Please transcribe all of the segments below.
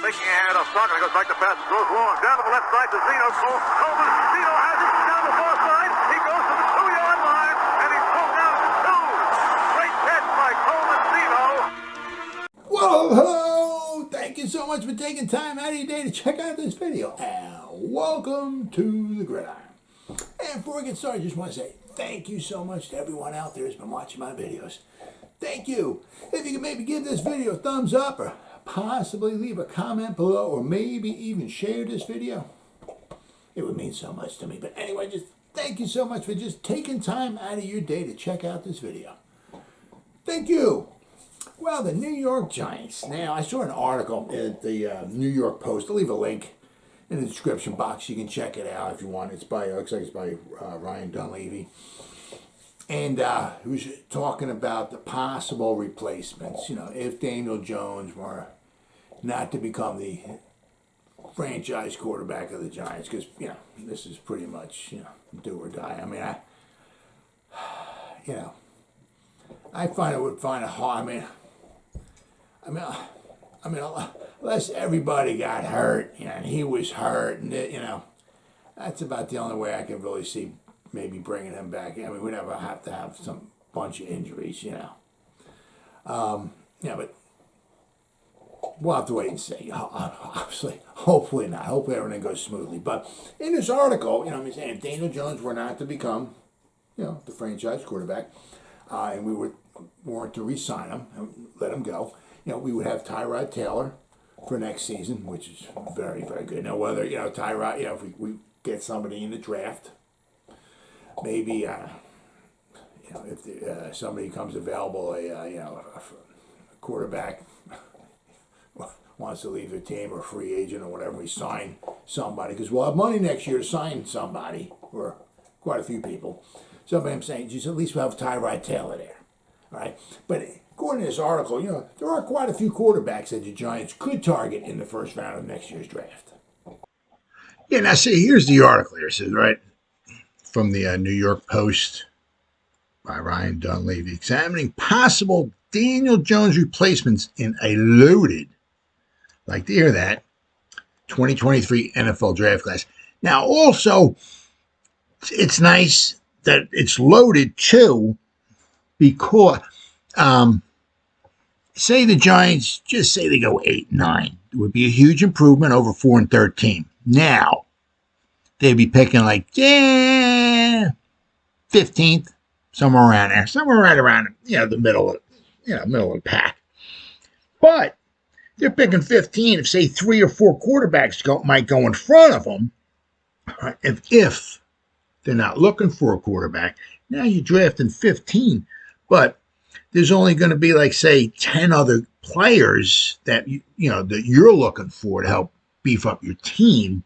Making a hand off Stockton. Goes back to pass. Throws long. Down to the left side to Zeno. Coleman. Zeno has it down the far side. He goes to the 2-yard line. And he's pulled down to 2. Great catch by Coleman Zeno. Whoa! Thank you so much for taking time out of your day to check out this video. And welcome to the Gridiron. And before we get started, I just want to say thank you so much to everyone out there who's been watching my videos. Thank you. If you could maybe give this video a thumbs up or possibly leave a comment below or maybe even share this video, it would mean so much to me. But anyway, just thank you so much for just taking time out of your day to check out this video. Thank you. Well, the New York Giants. Now, I saw an article at the New York Post. I'll leave a link in the description box. You can check it out if you want. It's by, looks like it's by Ryan Dunleavy. And he was talking about the possible replacements. You know, if Daniel Jones were not to become the franchise quarterback of the Giants, because, you know, this is pretty much, you know, do or die. I mean, I would find it hard. I mean, unless everybody got hurt, you know, and he was hurt, and you know, that's about the only way I can really see maybe bringing him back. I mean, we'd have to have some bunch of injuries, you know. Yeah, but we'll have to wait and see. Obviously, hopefully not. Hopefully everything goes smoothly. But in this article, you know, I'm saying if Daniel Jones were not to become, you know, the franchise quarterback, and we weren't to re-sign him and let him go, you know, we would have Tyrod Taylor for next season, which is very, very good. Now, whether, you know, Tyrod, you know, if we get somebody in the draft, maybe, you know, if somebody comes available, you know, a quarterback wants to leave the team or free agent or whatever, we sign somebody, because we'll have money next year to sign somebody, or quite a few people. So I'm saying, just at least we'll have Tyrod Taylor there. All right, but according to this article, you know, there are quite a few quarterbacks that the Giants could target in the first round of next year's draft. Yeah, now see, here's the article here. It says, right, from the New York Post by Ryan Dunleavy, examining possible Daniel Jones replacements in a loaded, like to hear that, 2023 NFL draft class. Now, also, it's nice that it's loaded too, because say the Giants, just say they go 8-9, it would be a huge improvement over 4-13. Now they'd be picking like 15th, somewhere around there, somewhere right around, you know, the middle of the pack. But they're picking 15 if say 3 or 4 quarterbacks might go in front of them. If they're not looking for a quarterback, now you're drafting 15. But there's only going to be, like, say, 10 other players that you know that you're looking for to help beef up your team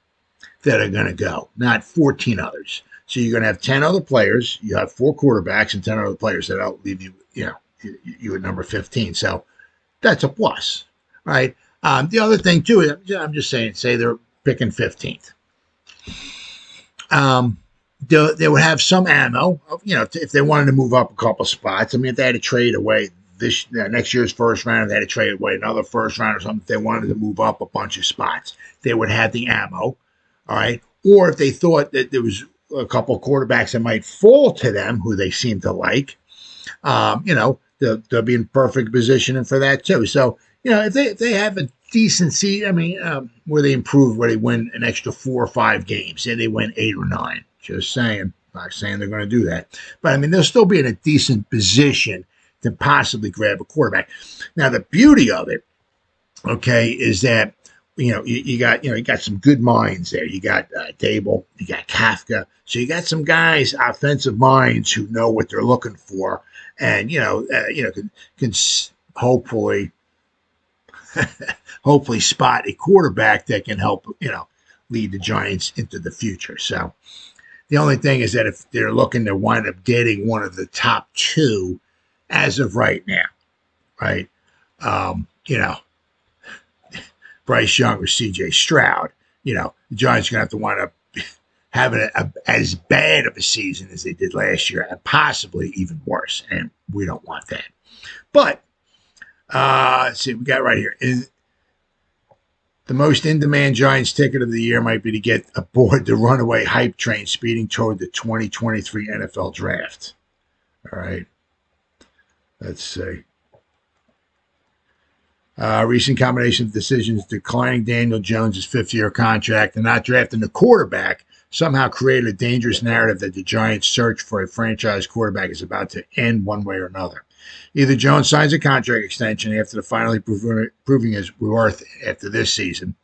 that are going to go, not 14 others. So you're going to have 10 other players. You have 4 quarterbacks and 10 other players that'll leave you, you know, you at number 15. So that's a plus, right? The other thing too is, I'm just saying, say they're picking 15th. They would have some ammo, you know, if they wanted to move up a couple spots. I mean, if they had to trade away next year's first round, if they had to trade away another first round or something, if they wanted to move up a bunch of spots, they would have the ammo, all right? Or if they thought that there was a couple of quarterbacks that might fall to them, who they seem to like, you know, they'll be in perfect position for that too. So, you know, if they have a decent seed, I mean, where they improve, where they win an extra 4 or 5 games, say they win 8 or 9. Just saying, not saying they're going to do that. But, I mean, they'll still be in a decent position to possibly grab a quarterback. Now, the beauty of it, okay, is that, you know, you got some good minds there. You got Dable, you got Kafka. So you got some guys, offensive minds, who know what they're looking for, and, you know, can hopefully spot a quarterback that can help, you know, lead the Giants into the future. So the only thing is that if they're looking to wind up getting one of the top 2 as of right now, right? You know, Bryce Young or C.J. Stroud, you know, the Giants are going to have to wind up having as bad of a season as they did last year, and possibly even worse. And we don't want that. But let's see, we got right here. The most in-demand Giants ticket of the year might be to get aboard the runaway hype train speeding toward the 2023 NFL Draft. All right. Let's see. Recent combination of decisions declining Daniel Jones' fifth-year contract and not drafting the quarterback somehow created a dangerous narrative that the Giants' search for a franchise quarterback is about to end one way or another. Either Jones signs a contract extension after finally proving his worth after this season,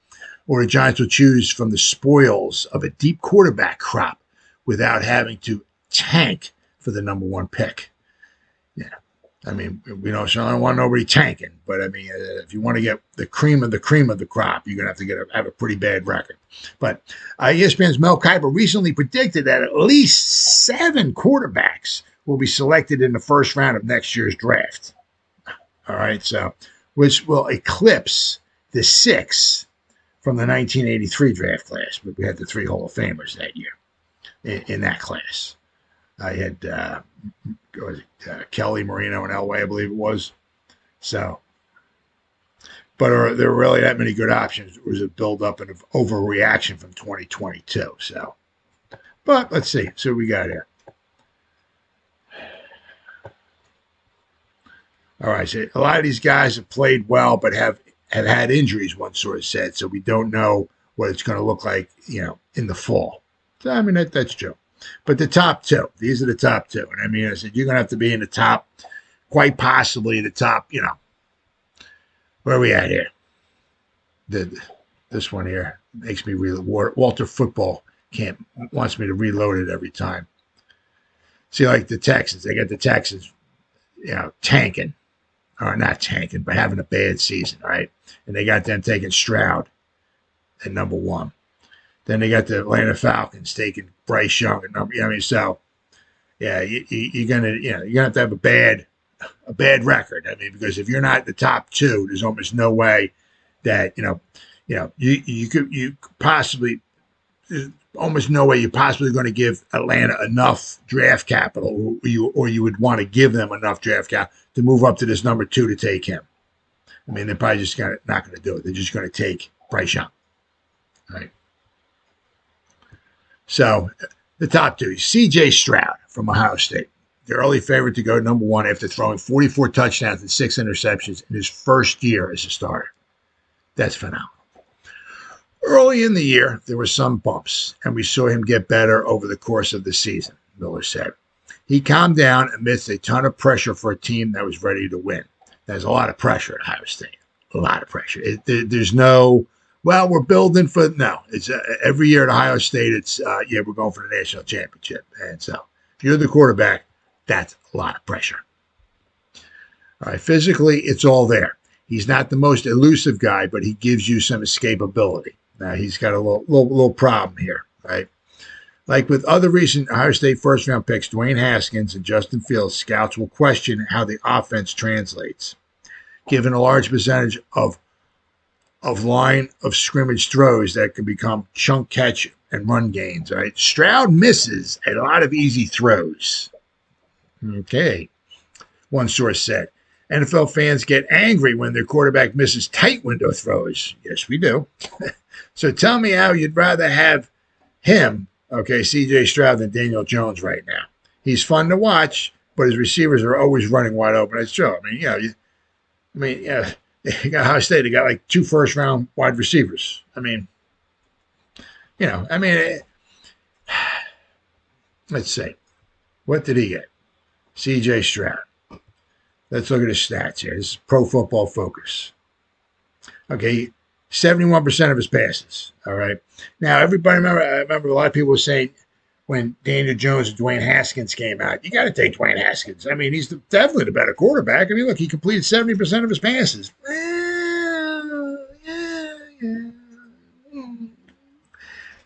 or the Giants will choose from the spoils of a deep quarterback crop without having to tank for the number one pick. Yeah. I mean, we don't want nobody tanking, but I mean, if you want to get the cream of the crop, you're going to have to have a pretty bad record. But ESPN's Mel Kiper recently predicted that at least 7 quarterbacks will be selected in the first round of next year's draft. All right, so which will eclipse the 6 from the 1983 draft class. But we had the 3 Hall of Famers that year in that class. I had Kelly, Marino, and Elway, I believe it was. So, but are there really that many good options? It was a build-up and an overreaction from 2022. So, but let's see. So we got here. All right. So a lot of these guys have played well, but have had injuries, one source said. So we don't know what it's going to look like, in the fall. So, I mean, that's true. But the top 2, these are the top 2. And I mean, I said, you're going to have to be in the top, quite possibly the top, where are we at here? This one here makes me reload. Walter Football wants me to reload it every time. See, like the Texans, they got the Texans, tanking, or not tanking, but having a bad season, right? And they got them taking Stroud at number 1. Then they got the Atlanta Falcons taking Bryce Young at number. So yeah, you're gonna have to have a bad record. I mean, because if you're not the top 2, there's almost no way that you possibly. There's almost no way you're possibly going to give Atlanta enough draft capital, or you would want to give them enough draft capital to move up to this number 2 to take him. I mean, they're probably just not going to do it. They're just going to take Bryce Young, right? So the top 2, C.J. Stroud from Ohio State, the early favorite to go number 1 after throwing 44 touchdowns and 6 interceptions in his first year as a starter. That's phenomenal. Early in the year, there were some bumps, and we saw him get better over the course of the season, Miller said. He calmed down amidst a ton of pressure for a team that was ready to win. There's a lot of pressure at Ohio State, a lot of pressure. There's no, well, we're building for, no. It's every year at Ohio State, it's, we're going for the national championship. And so if you're the quarterback, that's a lot of pressure. All right, physically, it's all there. He's not the most elusive guy, but he gives you some escapability. Now, he's got a little problem here, right? Like with other recent Ohio State first-round picks, Dwayne Haskins and Justin Fields, scouts will question how the offense translates, given a large percentage of line of scrimmage throws that can become chunk catch and run gains, right? Stroud misses a lot of easy throws. Okay, one source said. NFL fans get angry when their quarterback misses tight window throws. Yes, we do. So tell me how you'd rather have him, C.J. Stroud, than Daniel Jones right now. He's fun to watch, but his receivers are always running wide open. That's true. You got Ohio State. They got like 2 first-round wide receivers. Let's see. What did he get? C.J. Stroud. Let's look at his stats here. This is Pro Football Focus. Okay, 71% of his passes. All right. Now, everybody I remember a lot of people were saying when Daniel Jones and Dwayne Haskins came out, you got to take Dwayne Haskins. He's definitely the better quarterback. Look, he completed 70% of his passes.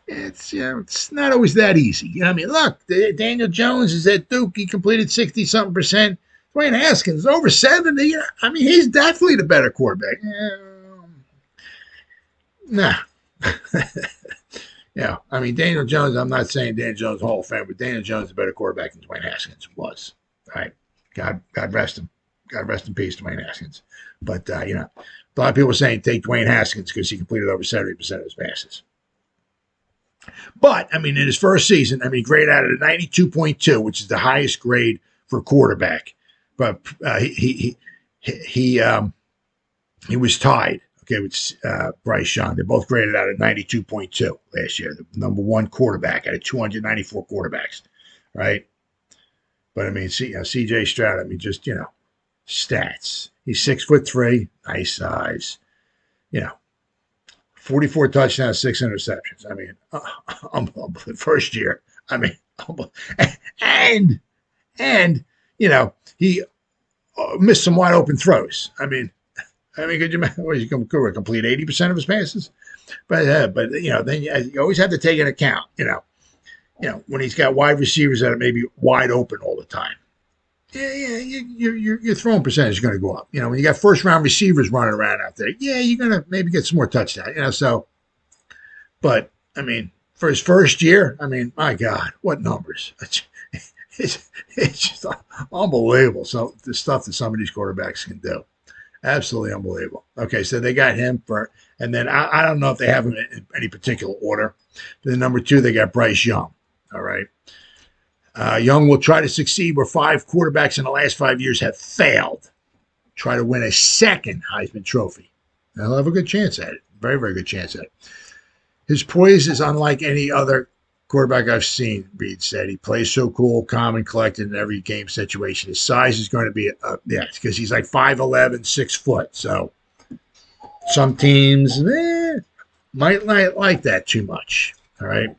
It's not always that easy. Look, Daniel Jones is at Duke. He completed 60-something%. Dwayne Haskins is over 70. He's definitely the better quarterback. Nah. Daniel Jones, I'm not saying Daniel Jones Hall of Fame, but Daniel Jones is a better quarterback than Dwayne Haskins was. All right. God rest him. God rest in peace, Dwayne Haskins. But, a lot of people are saying take Dwayne Haskins because he completed over 70% of his passes. But, in his first season, he graded out at a 92.2, which is the highest grade for a quarterback. But he was tied, with Bryce Young. They both graded out at 92.2 last year. The number one quarterback out of 294 quarterbacks, right? But, C.J. Stroud, stats. He's 6'3", nice size. 44 touchdowns, 6 interceptions. First year. And he missed some wide open throws. Could you imagine? He's going to complete 80% of his passes? But then you always have to take into account, when he's got wide receivers that are maybe wide open all the time. Your throwing percentage is going to go up. When you got first round receivers running around out there, you're going to maybe get some more touchdowns. But for his first year, my God, what numbers! It's just unbelievable. So the stuff that some of these quarterbacks can do, absolutely unbelievable. Okay, so they got him and then I don't know if they have him in any particular order. Then number 2, they got Bryce Young. All right. Young will try to succeed where 5 quarterbacks in the last 5 years have failed. Try to win a second Heisman Trophy. And he'll have a good chance at it. Very, very good chance at it. His poise is unlike any other quarterback I've seen, Reed said. He plays so cool, calm, and collected in every game situation. His size is going to be, because he's like 5'11", 6 foot. So some teams might not like that too much. All right.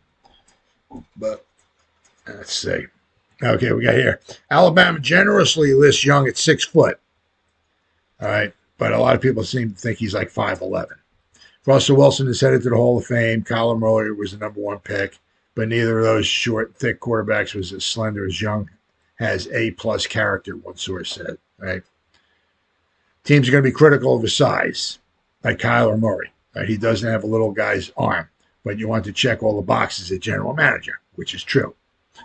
But let's see. Okay, we got here. Alabama generously lists Young at 6 foot. All right. But a lot of people seem to think he's like 5'11". Russell Wilson is headed to the Hall of Fame. Kyler Murray was the number 1 pick. But neither of those short, thick quarterbacks was as slender as Young. Has A-plus character, one source said. Right. Teams are going to be critical of his size, like Kyler Murray. Right? He doesn't have a little guy's arm. But you want to check all the boxes as general manager, which is true.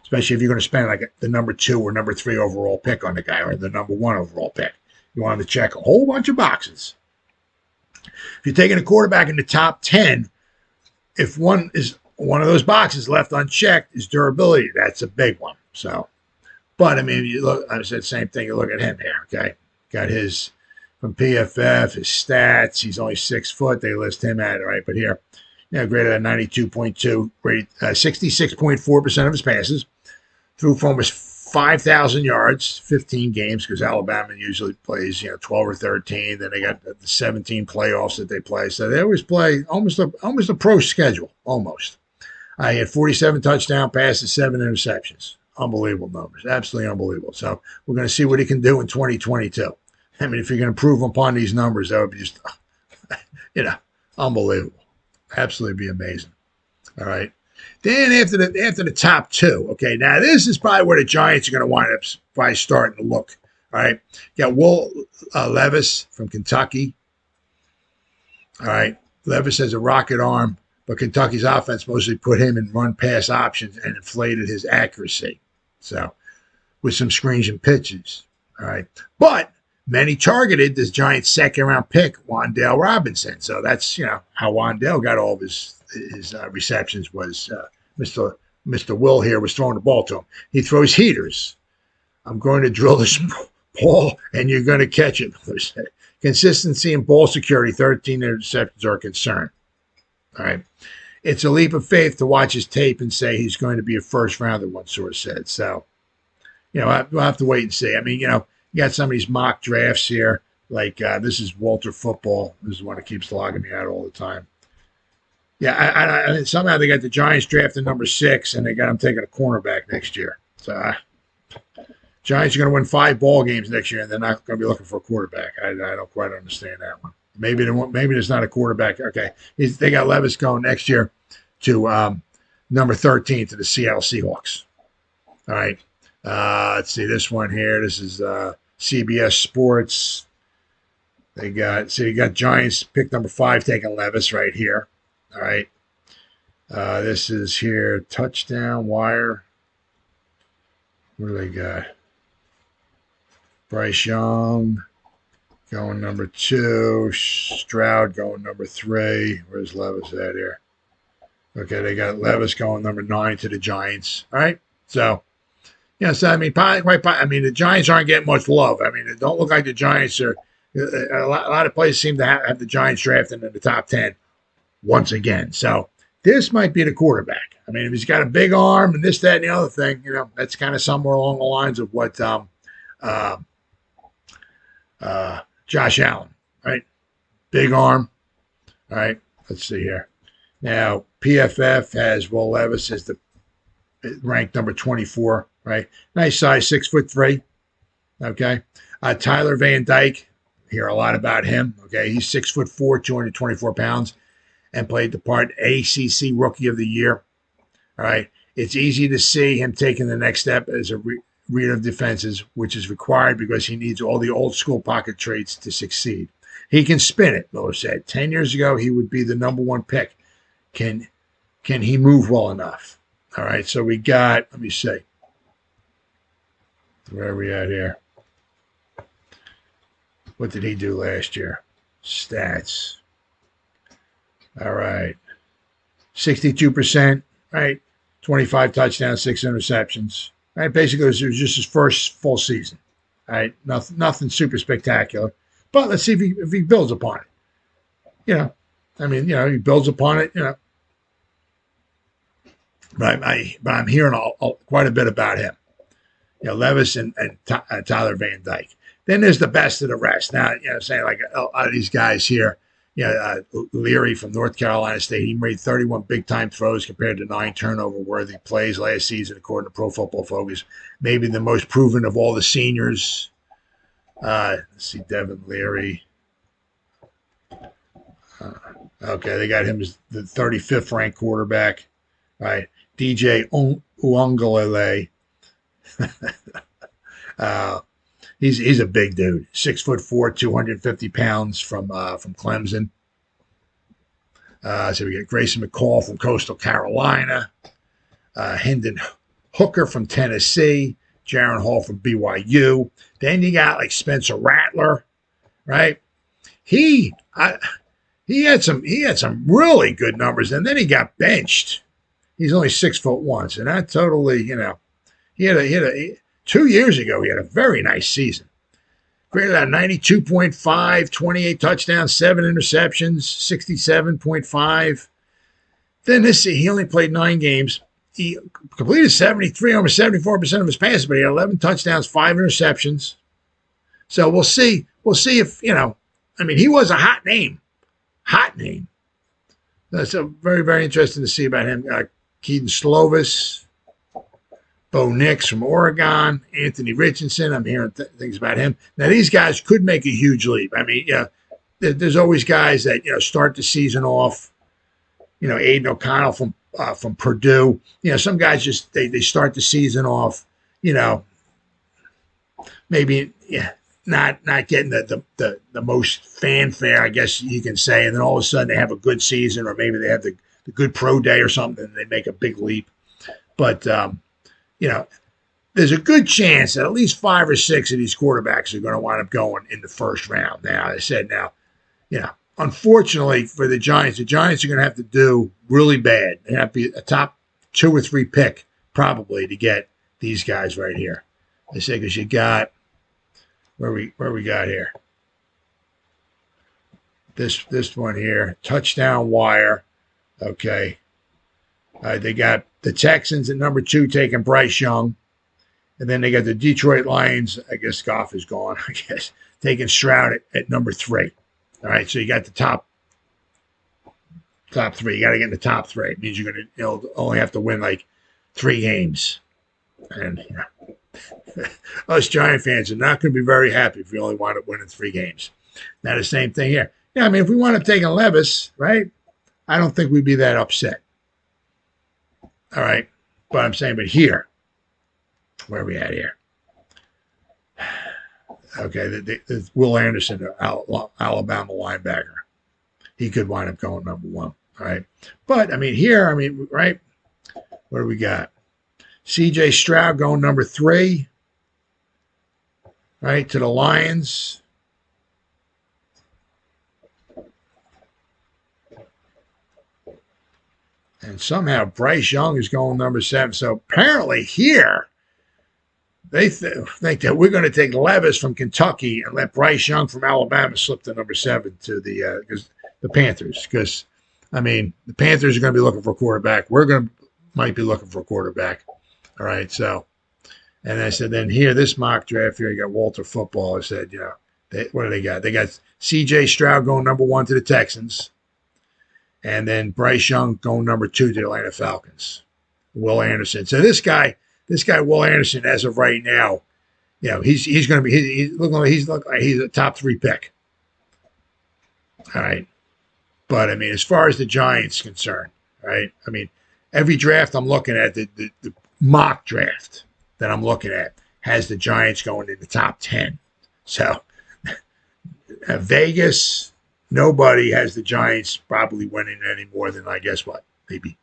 Especially if you're going to spend like the number 2 or number 3 overall pick on the guy or the number 1 overall pick. You want to check a whole bunch of boxes. If you're taking a quarterback in the top 10, if one of those boxes left unchecked is durability. That's a big one. So, but you look, I said the same thing. You look at him here. Okay. Got his from PFF, his stats. He's only 6 foot. They list him at it, right? But here, graded at 92.2, rated 66.4% of his passes. Threw for almost 5,000 yards, 15 games, because Alabama usually plays, 12 or 13. Then they got the 17 playoffs that they play. So they always play almost a pro schedule, almost. He had 47 touchdown passes, 7 interceptions. Unbelievable numbers. Absolutely unbelievable. So we're going to see what he can do in 2022. If you're going to improve upon these numbers, that would be just, unbelievable. Absolutely be amazing. All right. Then after the top 2, okay, now this is probably where the Giants are going to wind up probably starting to look. All right. You got Will Levis from Kentucky. All right. Levis has a rocket arm, but Kentucky's offense mostly put him in run-pass options and inflated his accuracy. So, with some screens and pitches. All right. But many targeted this Giants' second-round pick, Wan'Dale Robinson. So that's, how Wan'Dale got all of his receptions was Mr. Will here was throwing the ball to him. He throws heaters. I'm going to drill this ball, and you're going to catch it. Consistency and ball security, 13 interceptions are a concern. All right. It's a leap of faith to watch his tape and say he's going to be a first rounder, one source said. So, we'll have to wait and see. You got some of these mock drafts here. Like this is Walter Football. This is one that keeps logging me out all the time. Yeah, I somehow they got the Giants drafting number 6, and they got them taking a cornerback next year. So Giants are going to win 5 ball games next year, and they're not going to be looking for a quarterback. I don't quite understand that one. Maybe there's not a quarterback. Okay, they got Levis going next year to number 13 to the Seattle Seahawks. All right, let's see this one here. This is CBS Sports. You got Giants pick number 5 taking Levis right here. All right. This is here, touchdown wire. What do they got? Bryce Young going number 2. Stroud going number 3. Where's Levis at here? Okay, they got Levis going number 9 to the Giants. All right, so so I mean, the Giants aren't getting much love. I mean, it don't look like the Giants are. A lot of places seem to have the Giants drafting in the top 10 once again. So this might be the quarterback. I mean, if he's got a big arm and this, that, and the other thing, that's kind of somewhere along the lines of what Josh Allen, right? Big arm. All right, let's see here. Now, PFF has Will Levis as the ranked number 24, right? Nice size, 6'3". Okay. Tyler Van Dyke, hear a lot about him. Okay. He's 6'4", 224 pounds, and played the part ACC Rookie of the Year. All right. It's easy to see him taking the next step as a reader of defenses, which is required because he needs all the old school pocket traits to succeed. He can spin it, Miller said. 10 years ago, he would be the number 1 pick. Can he move well enough? All right, so we got, let me see. Where are we at here? What did he do last year? Stats. All right. 62%, right? 25 touchdowns, 6 interceptions. Right? Basically, it was just his first full season. All right, nothing super spectacular. But let's see if he builds upon it. He builds upon it, But I'm hearing quite a bit about him. Levis and Tyler Van Dyke. Then there's the best of the rest. Now, saying like a lot of these guys here, Leary from North Carolina State, he made 31 big-time throws compared to 9 turnover-worthy plays last season, according to Pro Football Focus. Maybe the most proven of all the seniors. Let's see, Devin Leary. Okay, they got him as the 35th ranked quarterback. Right, DJ Uiagalelei. He's a big dude, 6'4", 250 pounds from Clemson. So we got Grayson McCall from Coastal Carolina, Hendon Hooker from Tennessee, Jaron Hall from BYU. Then you got like Spencer Rattler, right? He had some really good numbers, and then he got benched. He's only 6'1", so that totally, he had a 2 years ago, he had a very nice season. Graded out 92.5, 28 touchdowns, 7 interceptions, 67.5. Then he only played 9 games. He completed 73, almost 74% of his passes, but he had 11 touchdowns, 5 interceptions. So we'll see. We'll see if, he was a hot name. So very, very interesting to see about him. Keaton Slovis, Bo Nix from Oregon, Anthony Richardson. I'm hearing things about him. Now, these guys could make a huge leap. There's always guys that, start the season off, Aiden O'Connell from Purdue. Some guys just, they start the season off, maybe, not getting the most fanfare, I guess you can say. And then all of a sudden they have a good season, or maybe they have the good pro day or something, and they make a big leap. But, there's a good chance that at least 5 or 6 of these quarterbacks are going to wind up going in the first round. Now, I said, unfortunately for the Giants are going to have to do really bad. They have to be a top 2 or 3 pick probably to get these guys right here. I say, because you got, where we got here? This one here, touchdown wire. Okay. They got the Texans at number 2 taking Bryce Young. And then they got the Detroit Lions. I guess Goff is gone, taking Stroud at number 3. All right, so you got the top 3. You got to get in the top 3. It means you're going to only have to win like 3 games. And us Giant fans are not going to be very happy if we only wind up winning 3 games. Now, the same thing here. If we wound up taking Levis, right, I don't think we'd be that upset. All right, but I'm saying, but here, where are we at here? Okay, the Will Anderson, Alabama linebacker. He could wind up going number 1. All right, but here, right, what do we got? C.J. Stroud going number 3. All right, to the Lions. And somehow Bryce Young is going number 7. So apparently here, they think that we're going to take Levis from Kentucky and let Bryce Young from Alabama slip to number 7 to the Panthers. Because, I mean, the Panthers are going to be looking for a quarterback. Might be looking for a quarterback. All right, so. And I said, then here, this mock draft here, you got Walter Football. I said, what do they got? They got C.J. Stroud going number 1 to the Texans. And then Bryce Young going number 2 to the Atlanta Falcons. Will Anderson. So this guy, Will Anderson, as of right now, he's going to be he's a top 3 pick. All right, but I mean, as far as the Giants concerned, right? I mean, every draft I'm looking at, the mock draft that I'm looking at has the Giants going in the top 10. So Vegas. Nobody has the Giants probably winning any more than, I guess, maybe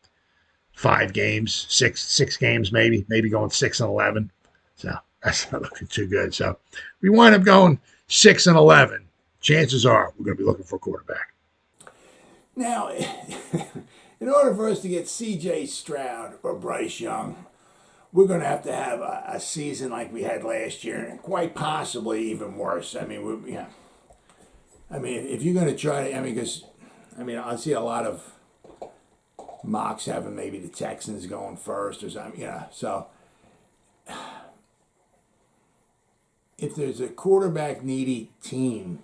5 games, six games, maybe going 6-11. So that's not looking too good. So we wind up going 6-11. Chances are we're going to be looking for a quarterback. Now, in order for us to get C.J. Stroud or Bryce Young, we're going to have a season like we had last year, and quite possibly even worse. I mean, if you're going to try to, because I see a lot of mocks having maybe the Texans going first or something, So if there's a quarterback needy team,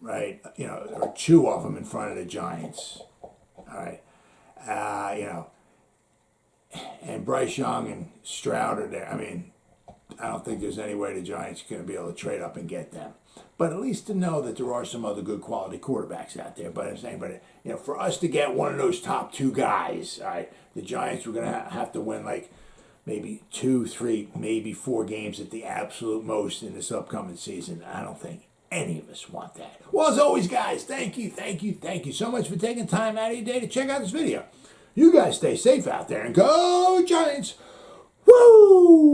right, or 2 of them in front of the Giants, all right, and Bryce Young and Stroud are there. I don't think there's any way the Giants are going to be able to trade up and get them. But at least to know that there are some other good quality quarterbacks out there. But I'm saying, for us to get one of those top 2 guys, all right, the Giants were going to have to win like maybe 2, 3, maybe 4 games at the absolute most in this upcoming season. I don't think any of us want that. Well, as always, guys, thank you so much for taking time out of your day to check out this video. You guys stay safe out there and go Giants. Woo!